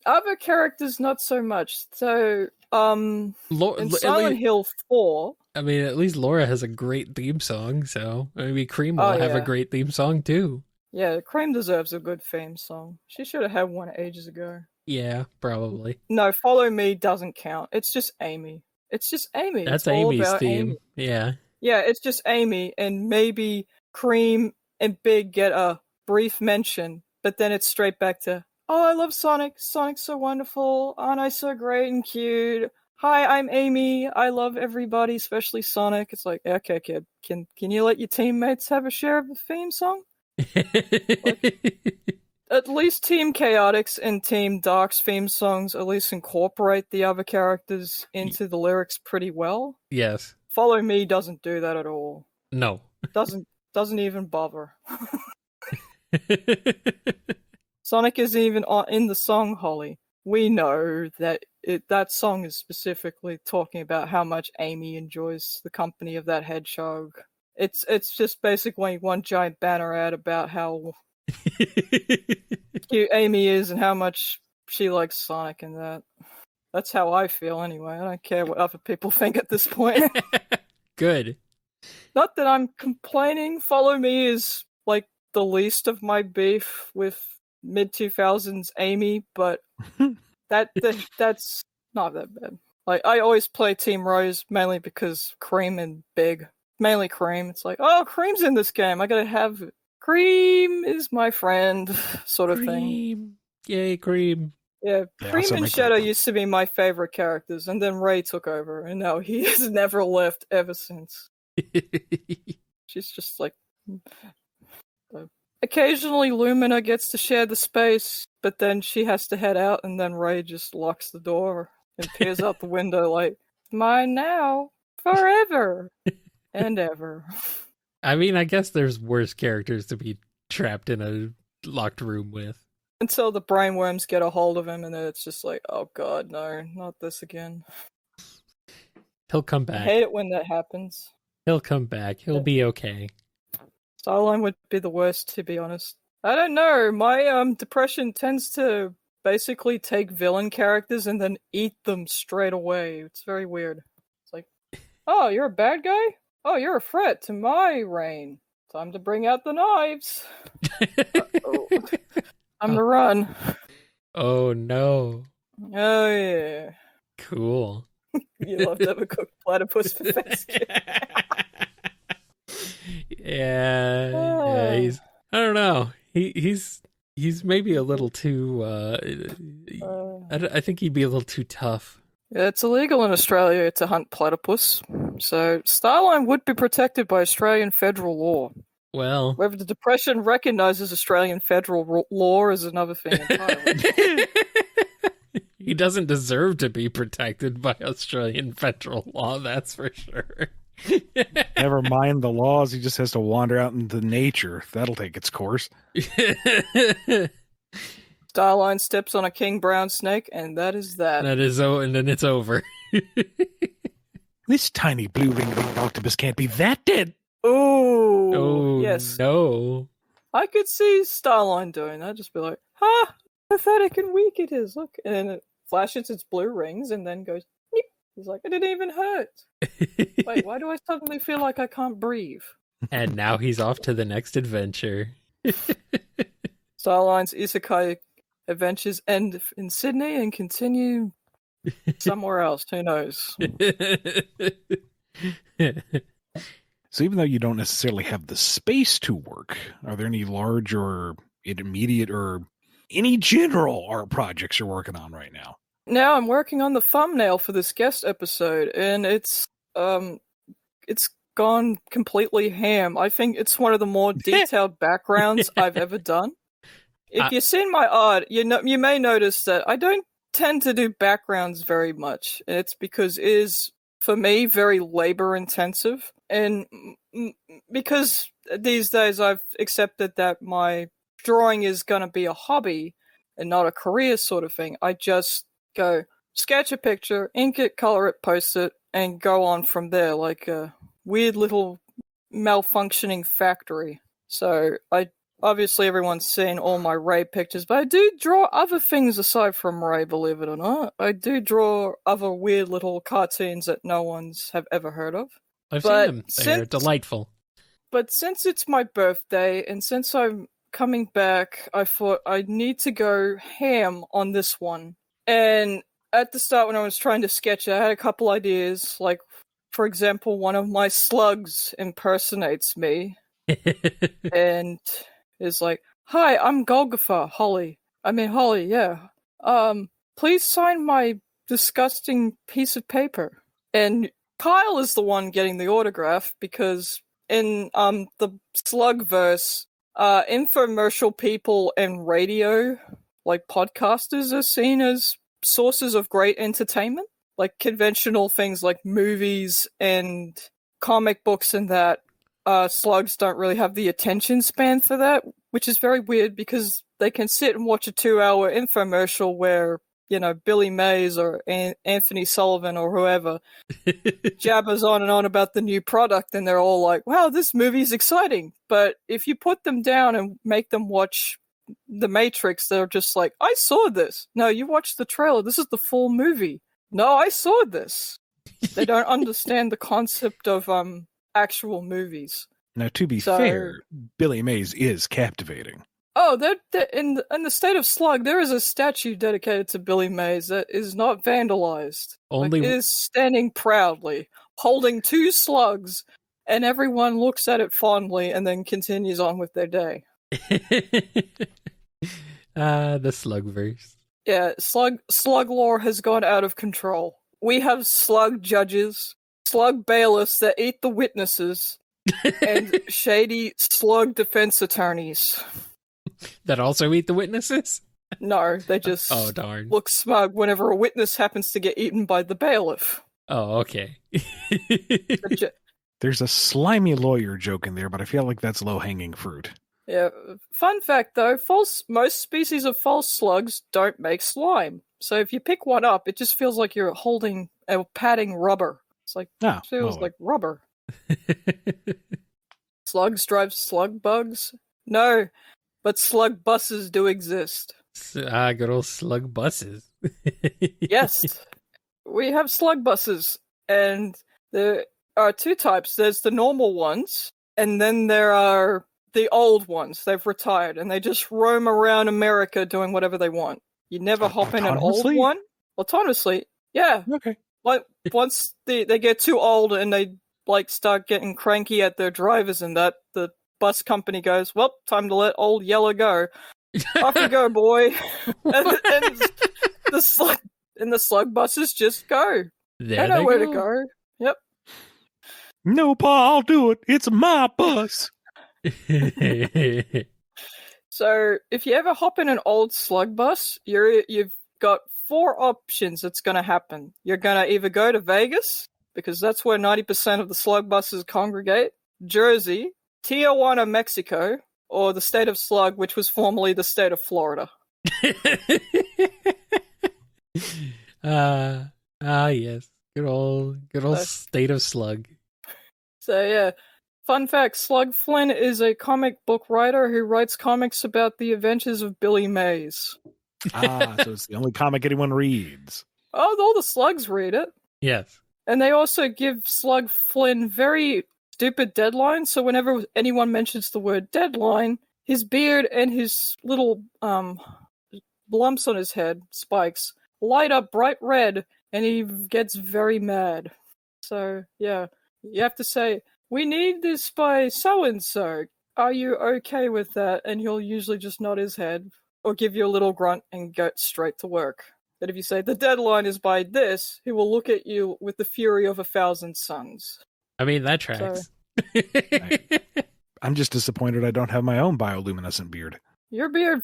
Speaker 3: Other characters, not so much. So, in Silent Hill 4...
Speaker 2: I mean, at least Laura has a great theme song, so maybe Cream will have a great theme song, too.
Speaker 3: Yeah, Cream deserves a good theme song. She should have had one ages ago.
Speaker 2: Yeah, probably.
Speaker 3: No, Follow Me doesn't count. It's just Amy. It's just Amy.
Speaker 2: That's Amy's theme. Amy. Yeah. Yeah,
Speaker 3: it's just Amy, and maybe Cream and Big get a brief mention, but then it's straight back to, oh, I love Sonic. Sonic's so wonderful. Aren't I so great and cute? Hi, I'm Amy. I love everybody, especially Sonic. It's like, okay, kid, can you let your teammates have a share of the theme song? At least Team Chaotix and Team Dark's theme songs at least incorporate the other characters into the lyrics pretty well.
Speaker 2: Yes.
Speaker 3: Follow Me doesn't do that at all.
Speaker 2: No.
Speaker 3: Doesn't even bother. Sonic isn't even in the song, Holly. We know that that song is specifically talking about how much Amy enjoys the company of that hedgehog. It's just basically one giant banner ad about how cute Amy is and how much she likes Sonic and that. That's how I feel anyway. I don't care what other people think at this point.
Speaker 2: Good.
Speaker 3: Not that I'm complaining. Follow Me is like the least of my beef with mid-2000s Amy, but that's not that bad. Like, I always play Team Rose mainly because Cream and Big. Mainly Cream. It's like, oh, Cream's in this game. I gotta have it. Cream is my friend, sort of thing.
Speaker 2: Yay, Cream.
Speaker 3: Yeah, Cream and Shadow used to be my favorite characters, and then Ray took over, and now he has never left ever since. She's just like... Occasionally Lumina gets to share the space, but then she has to head out, and then Ray just locks the door and peers out the window like, mine now, forever, and ever.
Speaker 2: I mean, I guess there's worse characters to be trapped in a locked room with.
Speaker 3: Until the brainworms get a hold of him, and then it's just like, oh god, no, not this again.
Speaker 2: He'll come back.
Speaker 3: I hate it when that happens.
Speaker 2: He'll come back. He'll be okay.
Speaker 3: Starline would be the worst, to be honest. I don't know. My depression tends to basically take villain characters and then eat them straight away. It's very weird. It's like, oh, you're a bad guy? Oh, you're a threat to my reign. Time to bring out the knives. Time to run.
Speaker 2: Oh no.
Speaker 3: Oh yeah.
Speaker 2: Cool.
Speaker 3: You love to have a cooked platypus for Thanksgiving.
Speaker 2: Yeah, he's. I don't know. He's maybe a little too. I think he'd be a little too tough.
Speaker 3: Yeah, it's illegal in Australia to hunt platypus, so Starline would be protected by Australian federal law.
Speaker 2: Well,
Speaker 3: Whether the Depression recognises Australian federal law is another thing entirely.
Speaker 2: he doesn't deserve to be protected by Australian federal law, that's for sure.
Speaker 1: Never mind the laws. He just has to wander out into nature. That'll take its course.
Speaker 3: Starline steps on a king brown snake, and that is that.
Speaker 2: And then it's over.
Speaker 1: This tiny blue-ringed octopus can't be that dead.
Speaker 3: Ooh,
Speaker 2: Oh,
Speaker 3: yes.
Speaker 2: no.
Speaker 3: I could see Starline doing that. Just be like, pathetic and weak it is. Look. And then it flashes its blue rings and then goes, Nip. He's like, it didn't even hurt. Wait, why do I suddenly feel like I can't breathe?
Speaker 2: And now he's off to the next adventure.
Speaker 3: Starline's isekai adventures end in Sydney and continue somewhere else. Who knows?
Speaker 1: So even though you don't necessarily have the space to work, are there any large or intermediate or any general art projects you're working on right now?
Speaker 3: Now I'm working on the thumbnail for this guest episode, and it's gone completely ham. I think it's one of the more detailed backgrounds I've ever done. If you've seen my art, you may notice that I don't tend to do backgrounds very much. And it's because it is, for me, very labor intensive. And because these days I've accepted that my drawing is going to be a hobby and not a career sort of thing, I just go sketch a picture, ink it, color it, post it, and go on from there like a weird little malfunctioning factory. So obviously everyone's seen all my Ray pictures, but I do draw other things aside from Ray, believe it or not. I do draw other weird little cartoons that no one's have ever heard of.
Speaker 2: I've seen them. They're delightful.
Speaker 3: But since it's my birthday, and since I'm coming back, I thought I need to go ham on this one. And at the start when I was trying to sketch it, I had a couple ideas. Like, for example, one of my slugs impersonates me. And is like, hi, I'm Golgotha, Holly, yeah. Please sign my disgusting piece of paper. And Kyle is the one getting the autograph because in the slug verse, infomercial people and radio, like podcasters, are seen as sources of great entertainment. Like conventional things like movies and comic books and that. Slugs don't really have the attention span for that, which is very weird because they can sit and watch a 2-hour infomercial where, Billy Mays or Anthony Sullivan or whoever jabbers on and on about the new product, and they're all like, wow, this movie's exciting. But if you put them down and make them watch The Matrix, they're just like, I saw this. No, you watched the trailer. This is the full movie. No, I saw this. They don't understand the concept of actual movies.
Speaker 1: Now, to be fair, Billy Mays is captivating.
Speaker 3: Oh, in the state of Slug, there is a statue dedicated to Billy Mays that is not vandalized. It is standing proudly, holding 2 slugs, and everyone looks at it fondly and then continues on with their day.
Speaker 2: The Slugverse.
Speaker 3: Yeah, slug lore has gone out of control. We have slug judges, slug bailiffs that eat the witnesses, and shady slug defense attorneys.
Speaker 2: That also eat the witnesses?
Speaker 3: No, they just look smug whenever a witness happens to get eaten by the bailiff.
Speaker 2: Oh, okay.
Speaker 1: There's a slimy lawyer joke in there, but I feel like that's low-hanging fruit.
Speaker 3: Yeah. Fun fact, though, most species of false slugs don't make slime. So if you pick one up, it just feels like you're holding or patting rubber. It's like, feels like rubber. Slugs drive slug bugs? No, but slug buses do exist.
Speaker 2: Good old slug buses.
Speaker 3: Yes, we have slug buses, and there are two types. There's the normal ones, and then there are the old ones. They've retired, and they just roam around America doing whatever they want. You never hop in an old
Speaker 1: Autonomously?
Speaker 3: one. Autonomously, yeah.
Speaker 1: Okay.
Speaker 3: Like, once they get too old and they start getting cranky at their drivers and that, the bus company goes, well, time to let old yellow go. Off you go, boy. and the slug buses just go.
Speaker 2: There
Speaker 3: They know
Speaker 2: they
Speaker 3: where to
Speaker 2: go.
Speaker 3: go. Yep.
Speaker 1: No, Pa, I'll do it. It's my bus.
Speaker 3: So if you ever hop in an old slug bus, you've got 4 options that's going to happen. You're going to either go to Vegas, because that's where 90% of the slug buses congregate, Jersey, Tijuana, Mexico, or the state of Slug, which was formerly the state of Florida.
Speaker 2: Yes. Good old state of slug.
Speaker 3: So yeah, fun fact, Slug Flynn is a comic book writer who writes comics about the adventures of Billy Mays.
Speaker 1: So it's the only comic anyone reads.
Speaker 3: Oh, all the slugs read it.
Speaker 2: Yes.
Speaker 3: And they also give Slug Flynn very stupid deadlines, so whenever anyone mentions the word deadline, his beard and his little lumps on his head, spikes, light up bright red, and he gets very mad. So, yeah, you have to say, we need this by so-and-so. Are you okay with that? And he'll usually just nod his head, or give you a little grunt and go straight to work. But if you say, the deadline is by this, he will look at you with the fury of 1,000 suns.
Speaker 2: I mean, that tracks.
Speaker 1: I'm just disappointed I don't have my own bioluminescent beard.
Speaker 3: Your beard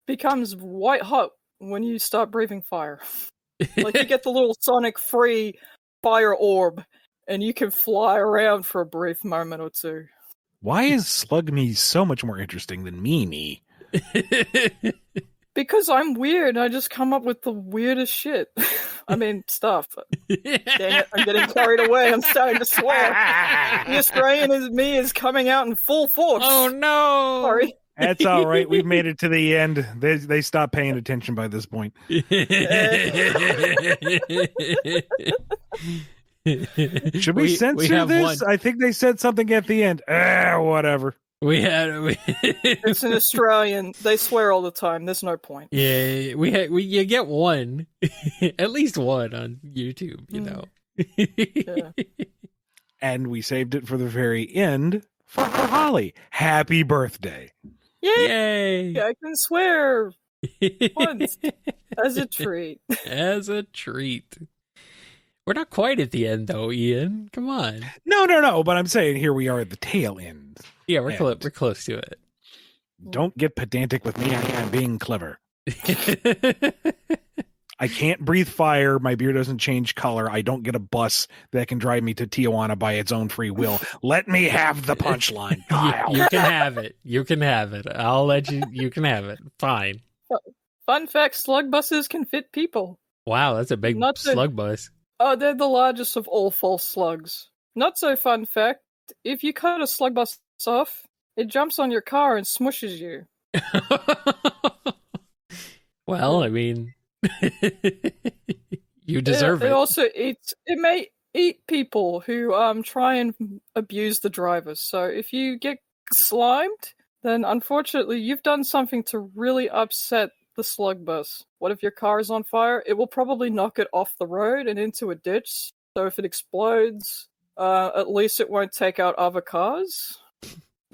Speaker 3: becomes white hot when you start breathing fire. Like, you get the little Sonic free fire orb, and you can fly around for a brief moment or two.
Speaker 1: Why is Slug Me so much more interesting than Me?
Speaker 3: Because I'm weird, I just come up with the weirdest shit. I mean, stuff. Dang it, I'm getting carried away. I'm starting to swear. The Australian is me is coming out in full force.
Speaker 2: Oh no!
Speaker 3: Sorry.
Speaker 1: That's all right. We've made it to the end. They stopped paying attention by this point. Should we censor this?
Speaker 2: One.
Speaker 1: I think they said something at the end. Whatever.
Speaker 3: It's an Australian. They swear all the time. There's no point.
Speaker 2: Yeah, you get one, at least one on YouTube. You know.
Speaker 3: Yeah.
Speaker 1: And we saved it for the very end for Holly. Happy birthday!
Speaker 2: Yay!
Speaker 3: Yeah, I can swear once as a treat.
Speaker 2: As a treat. We're not quite at the end, though, Ian. Come on.
Speaker 1: No. But I'm saying here we are at the tail end.
Speaker 2: Yeah, we're close to it.
Speaker 1: Don't get pedantic with me. I'm being clever. I can't breathe fire. My beard doesn't change color. I don't get a bus that can drive me to Tijuana by its own free will. Let me have the punchline, Kyle.
Speaker 2: You can have it. You can have it. I'll let you. You can have it. Fine.
Speaker 3: Fun fact, slug buses can fit people.
Speaker 2: Wow, that's a big slug bus.
Speaker 3: Oh, they're the largest of all false slugs. Not so fun fact, if you cut a slug bus off, it jumps on your car and smushes you.
Speaker 2: Well, I mean, you deserve it.
Speaker 3: It also eats. It may eat people who try and abuse the drivers. So if you get slimed, then unfortunately you've done something to really upset the slug bus. What if your car is on fire? It will probably knock it off the road and into a ditch. So if it explodes, at least it won't take out other cars.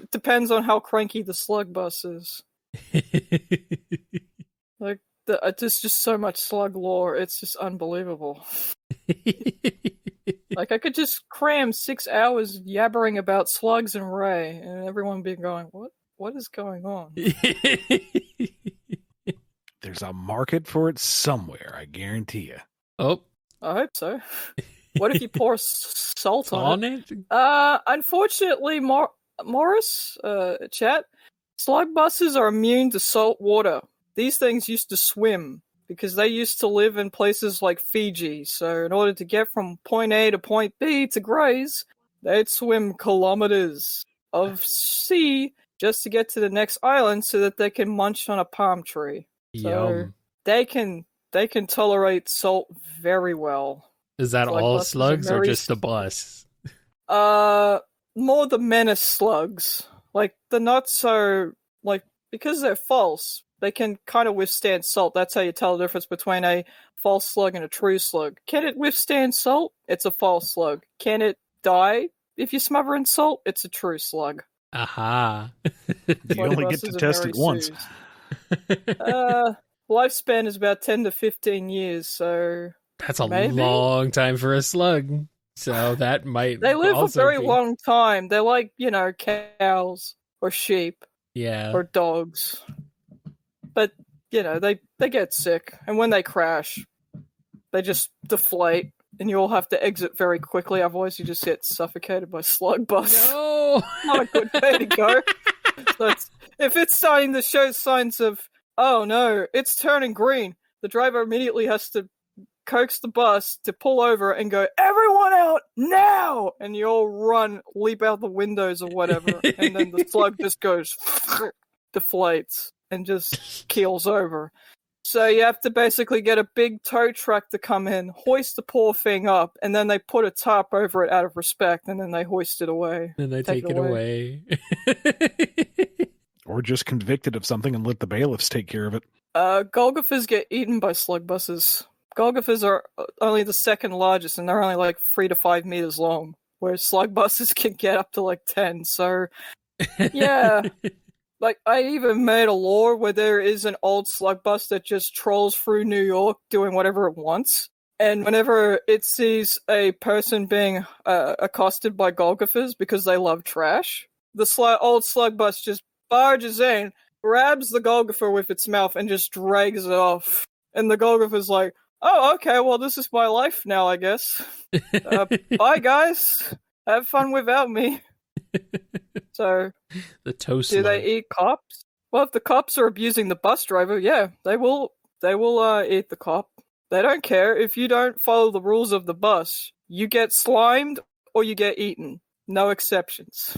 Speaker 3: It depends on how cranky the slug bus is. Like, there's just so much slug lore. It's just unbelievable. Like, I could just cram 6 hours yabbering about slugs and Ray, and everyone be going, what is going on?
Speaker 1: There's a market for it somewhere, I guarantee you.
Speaker 2: Oh.
Speaker 3: I hope so. What if you pour salt on it? Unfortunately, Morris, chat, slug buses are immune to salt water. These things used to swim because they used to live in places like Fiji. So in order to get from point A to point B to graze, they'd swim kilometers of sea just to get to the next island so that they can munch on a palm tree. So
Speaker 2: Yum.
Speaker 3: they can tolerate salt very well.
Speaker 2: Is that
Speaker 3: Slug
Speaker 2: all
Speaker 3: buses are
Speaker 2: slugs or
Speaker 3: very
Speaker 2: just the bus?
Speaker 3: More the menace slugs. Like, they're not so, like, because they're false, they can kind of withstand salt. That's how you tell the difference between a false slug and a true slug. Can it withstand salt? It's a false slug. Can it die if you smother in salt? It's a true slug.
Speaker 2: Aha.
Speaker 1: You only get to test it once.
Speaker 3: Lifespan is about 10 to 15 years, so
Speaker 2: That's a
Speaker 3: maybe?
Speaker 2: long time for a slug. So that might
Speaker 3: They live a
Speaker 2: also
Speaker 3: very
Speaker 2: be...
Speaker 3: long time. They're like, cows or sheep
Speaker 2: Yeah.
Speaker 3: or dogs. But, they get sick. And when they crash, they just deflate. And you all have to exit very quickly. Otherwise, you just get suffocated by slug bus.
Speaker 2: No!
Speaker 3: Not a good way to go. So if it's starting to show signs of, oh no, it's turning green, the driver immediately has to coax the bus to pull over and go, everyone out now! And you all run, leap out the windows or whatever, and then the slug just goes, deflates, and just keels over. So you have to basically get a big tow truck to come in, hoist the poor thing up, and then they put a tarp over it out of respect, and then they hoist it away.
Speaker 2: Then they take it away.
Speaker 1: Or just convicted of something and let the bailiffs take care of it.
Speaker 3: Golgothas get eaten by slug buses. Golgothas are only the second largest, and they're only like 3 to 5 meters long, whereas slug buses can get up to like 10. So, yeah. Like, I even made a law where there is an old slug bus that just trolls through New York doing whatever it wants. And whenever it sees a person being accosted by Golgothas because they love trash, the old slug bus just barges in, grabs the Golgotha with its mouth, and just drags it off. And the Golgotha's like, oh, okay, well, this is my life now, I guess. Bye, guys. Have fun without me. So,
Speaker 2: the toast.
Speaker 3: Do they eat cops? Well, if the cops are abusing the bus driver, yeah, they will. They will eat the cop. They don't care if you don't follow the rules of the bus. You get slimed or you get eaten. No exceptions.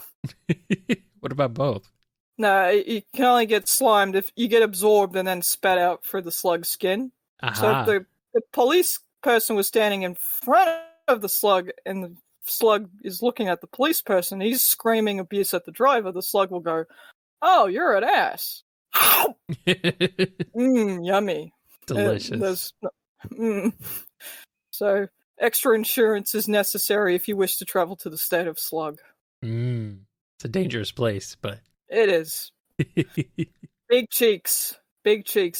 Speaker 2: What about both?
Speaker 3: No, you can only get slimed if you get absorbed and then spat out through the slug's skin.
Speaker 2: Aha.
Speaker 3: So if the police person was standing in front of the slug and the slug is looking at the police person, he's screaming abuse at the driver, the slug will go, oh, you're an ass. Yummy.
Speaker 2: Delicious.
Speaker 3: So extra insurance is necessary if you wish to travel to the state of Slug.
Speaker 2: It's a dangerous place, but
Speaker 3: it is. Big cheeks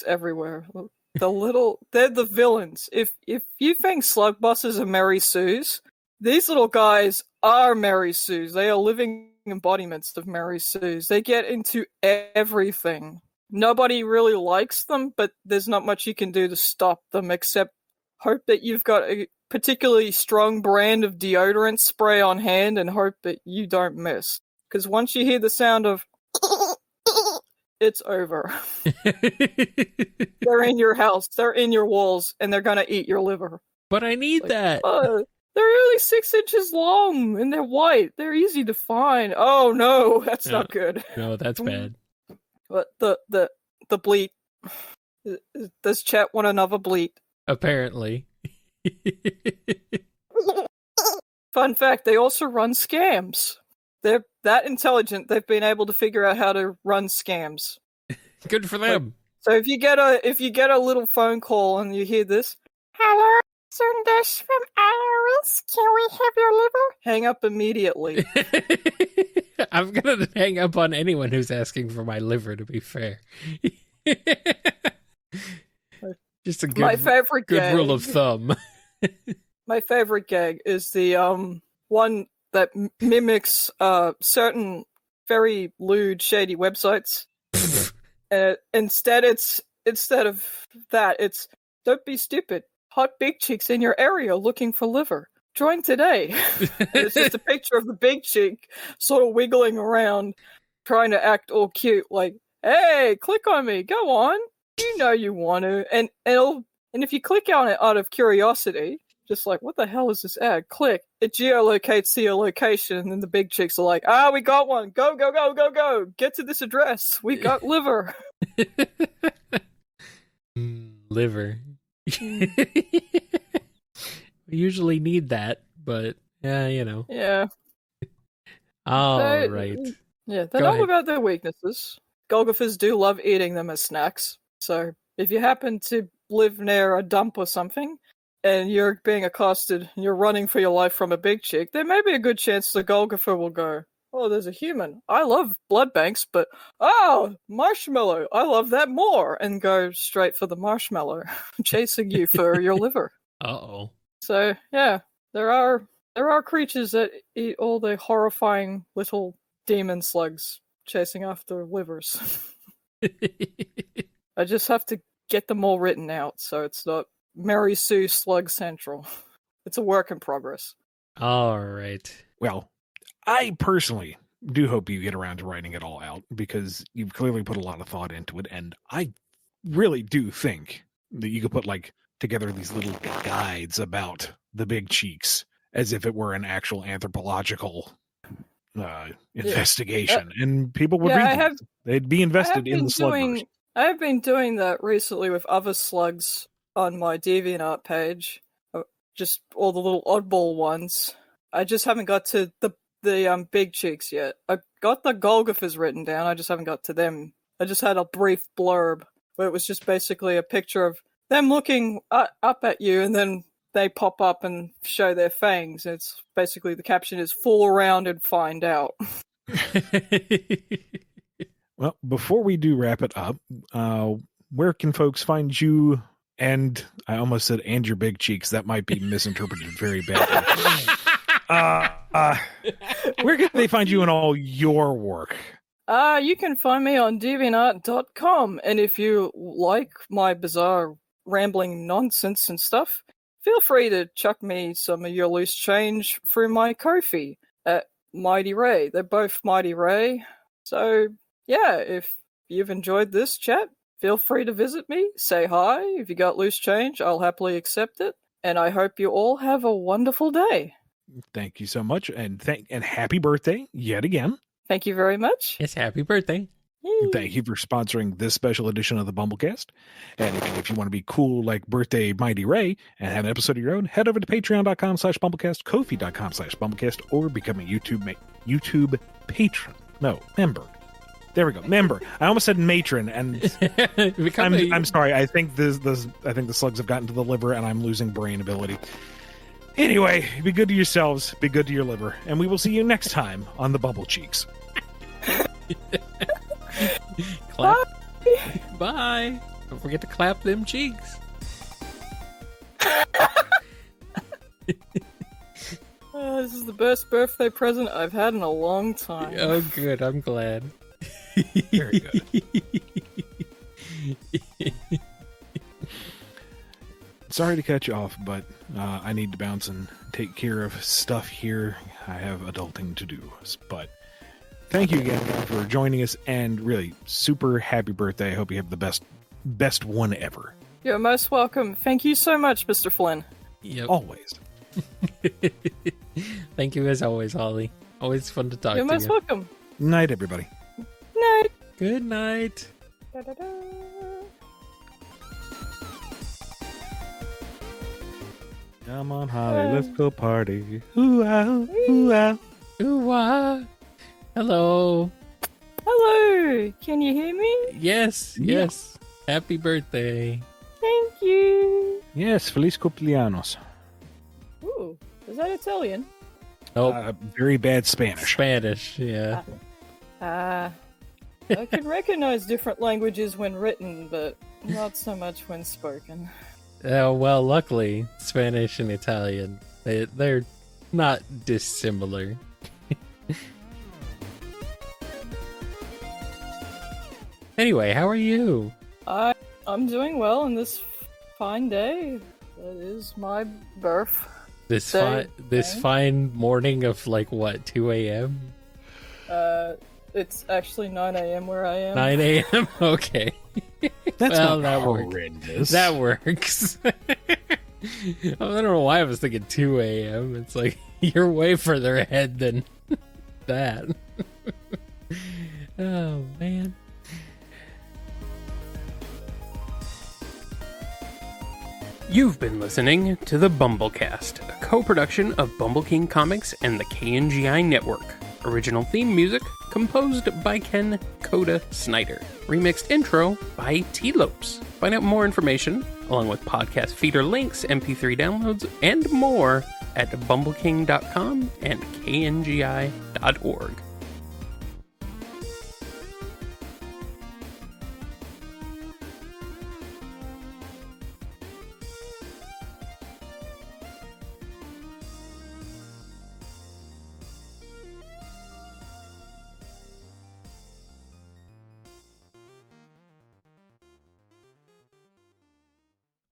Speaker 3: everywhere. They're the villains. If you think slug buses are Mary Sue's, these little guys are Mary Sue's. They are living embodiments of Mary Sue's. They get into everything. Nobody really likes them, but there's not much you can do to stop them except hope that you've got a particularly strong brand of deodorant spray on hand and hope that you don't miss. Because once you hear the sound of it's over. They're in your house, they're in your walls, and they're gonna eat your liver.
Speaker 2: But I need that.
Speaker 3: They're only 6 inches long, and they're white. They're easy to find. Oh no, that's not good.
Speaker 2: No, that's bad.
Speaker 3: But the bleat. Does chat want another bleat?
Speaker 2: Apparently.
Speaker 3: Fun fact, they also run scams. They're that intelligent, they've been able to figure out how to run scams.
Speaker 2: Good for them.
Speaker 3: So if you get a little phone call and you hear this, hello, Sundesh from IRS, can we have your liver? Hang up immediately.
Speaker 2: I'm gonna hang up on anyone who's asking for my liver, to be fair. Just a good,
Speaker 3: my favorite
Speaker 2: good
Speaker 3: gag.
Speaker 2: rule of thumb.
Speaker 3: My favorite gag is the one that mimics certain very lewd, shady websites. Instead of that, it's don't be stupid. Hot big chicks in your area looking for liver. Join today. It's just a picture of the big chick sort of wiggling around, trying to act all cute, like, "Hey, click on me. Go on. You know you want to." And if you click on it out of curiosity, just like, what the hell is this ad? Click. It geolocates to your location, and then the big chicks are like, we got one. Go, go, go, go, go. Get to this address. We got liver.
Speaker 2: Liver. We usually need that, but yeah,
Speaker 3: Yeah.
Speaker 2: All right.
Speaker 3: Yeah, they're not without their weaknesses. Golgothers do love eating them as snacks. So if you happen to live near a dump or something, and you're being accosted, and you're running for your life from a big chick, there may be a good chance the Golgother will go, oh, there's a human. I love blood banks, but, marshmallow. I love that more. And go straight for the marshmallow, chasing you for your liver.
Speaker 2: Uh-oh.
Speaker 3: So, yeah, there are creatures that eat all the horrifying little demon slugs chasing after livers. I just have to get them all written out, so it's not Mary Sue Slug Central. It's a work in progress.
Speaker 2: All right.
Speaker 1: Well, I personally do hope you get around to writing it all out, because you've clearly put a lot of thought into it, and I really do think that you could put together these little guides about the big cheeks as if it were an actual anthropological investigation, and people would read them. They'd be invested in the sluggers.
Speaker 3: I have been doing that recently with other slugs on my DeviantArt page, just all the little oddball ones. I just haven't got to the big cheeks yet. I got the Golgothers written down, I just haven't got to them. I just had a brief blurb where it was just basically a picture of them looking up at you, and then they pop up and show their fangs. It's basically, the caption is "fool around and find out."
Speaker 1: Well, before we do wrap it up, where can folks find you? And I almost said "and your big cheeks." That might be misinterpreted very badly. Where can they find you in all your work?
Speaker 3: You can find me on deviantart.com, and if you like my bizarre rambling nonsense and stuff, feel free to chuck me some of your loose change through my Ko-fi at MightyRay. They're both MightyRay. So, yeah, if you've enjoyed this chat, feel free to visit me, say hi. If you got loose change, I'll happily accept it. And I hope you all have a wonderful day.
Speaker 1: Thank you so much, and happy birthday yet again.
Speaker 3: Thank you very much.
Speaker 2: Yes, happy birthday.
Speaker 1: Thank you for sponsoring this special edition of the BumbleKast. And if you want to be cool like birthday MightyRay and have an episode of your own, head over to patreon.com/BumbleKast, Ko-fi.com/BumbleKast, or become a YouTube patron. No, member. There we go. Member. I almost said matron, and I'm sorry. I think the slugs have gotten to the liver, and I'm losing brain ability. Anyway, be good to yourselves, be good to your liver, and we will see you next time on the Bubble Cheeks.
Speaker 2: Clap. Bye. Don't forget to clap them cheeks.
Speaker 3: This is the best birthday present I've had in a long time.
Speaker 2: Oh, good. I'm glad.
Speaker 1: Very good. Sorry to cut you off, but I need to bounce and take care of stuff here. I have adulting to do. But thank you again for joining us, and really, super happy birthday. I hope you have the best one ever.
Speaker 3: You're most welcome. Thank you so much, Mr. Flynn.
Speaker 2: Yep.
Speaker 1: Always.
Speaker 2: Thank you as always, Holly. Always fun to talk to you.
Speaker 3: You're most welcome.
Speaker 1: Night, everybody.
Speaker 3: Night.
Speaker 2: Good night.
Speaker 3: Da-da-da.
Speaker 1: Come on, Holly, let's go party. Ooh-ah, ooh-ah.
Speaker 2: Ooh-ah. Hello.
Speaker 3: Hello. Can you hear me?
Speaker 2: Yes, yes. Happy birthday.
Speaker 3: Thank you.
Speaker 1: Yes, feliz cumpleaños.
Speaker 3: Ooh, is that Italian?
Speaker 2: Nope.
Speaker 1: Very bad Spanish.
Speaker 2: Spanish, yeah.
Speaker 3: I can recognize different languages when written, but not so much when spoken.
Speaker 2: Well, luckily, Spanish and Italian, they're not dissimilar. Anyway, how are you?
Speaker 3: I'm doing well on this fine day. That is my birth.
Speaker 2: This fine morning of like what, 2 a.m.?
Speaker 3: It's actually 9 a.m. where I am.
Speaker 2: 9 a.m. Okay.
Speaker 1: That's
Speaker 2: well,
Speaker 1: not
Speaker 2: that
Speaker 1: horrendous.
Speaker 2: That works. I don't know why I was thinking 2 a.m. It's like, you're way further ahead than that. Oh, man. You've been listening to the BumbleKast, a co-production of Bumble King Comics and the KNGI Network. Original theme music composed by Ken Coda Snyder. Remixed intro by T-Lopes. Find out more information, along with podcast feeder links, MP3 downloads, and more at bumbleking.com and kngi.org.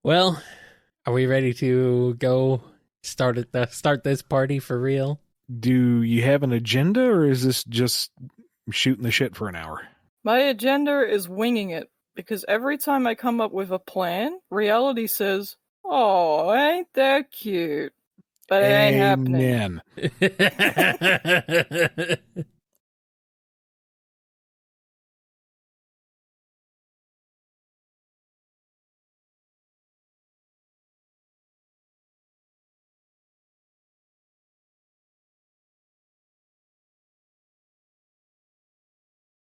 Speaker 2: Well, are we ready to go start this party for real?
Speaker 1: Do you have an agenda, or is this just shooting the shit for an hour?
Speaker 3: My agenda is winging it, because every time I come up with a plan, reality says, "Oh, ain't that cute?" But it ain't happening.
Speaker 1: Amen.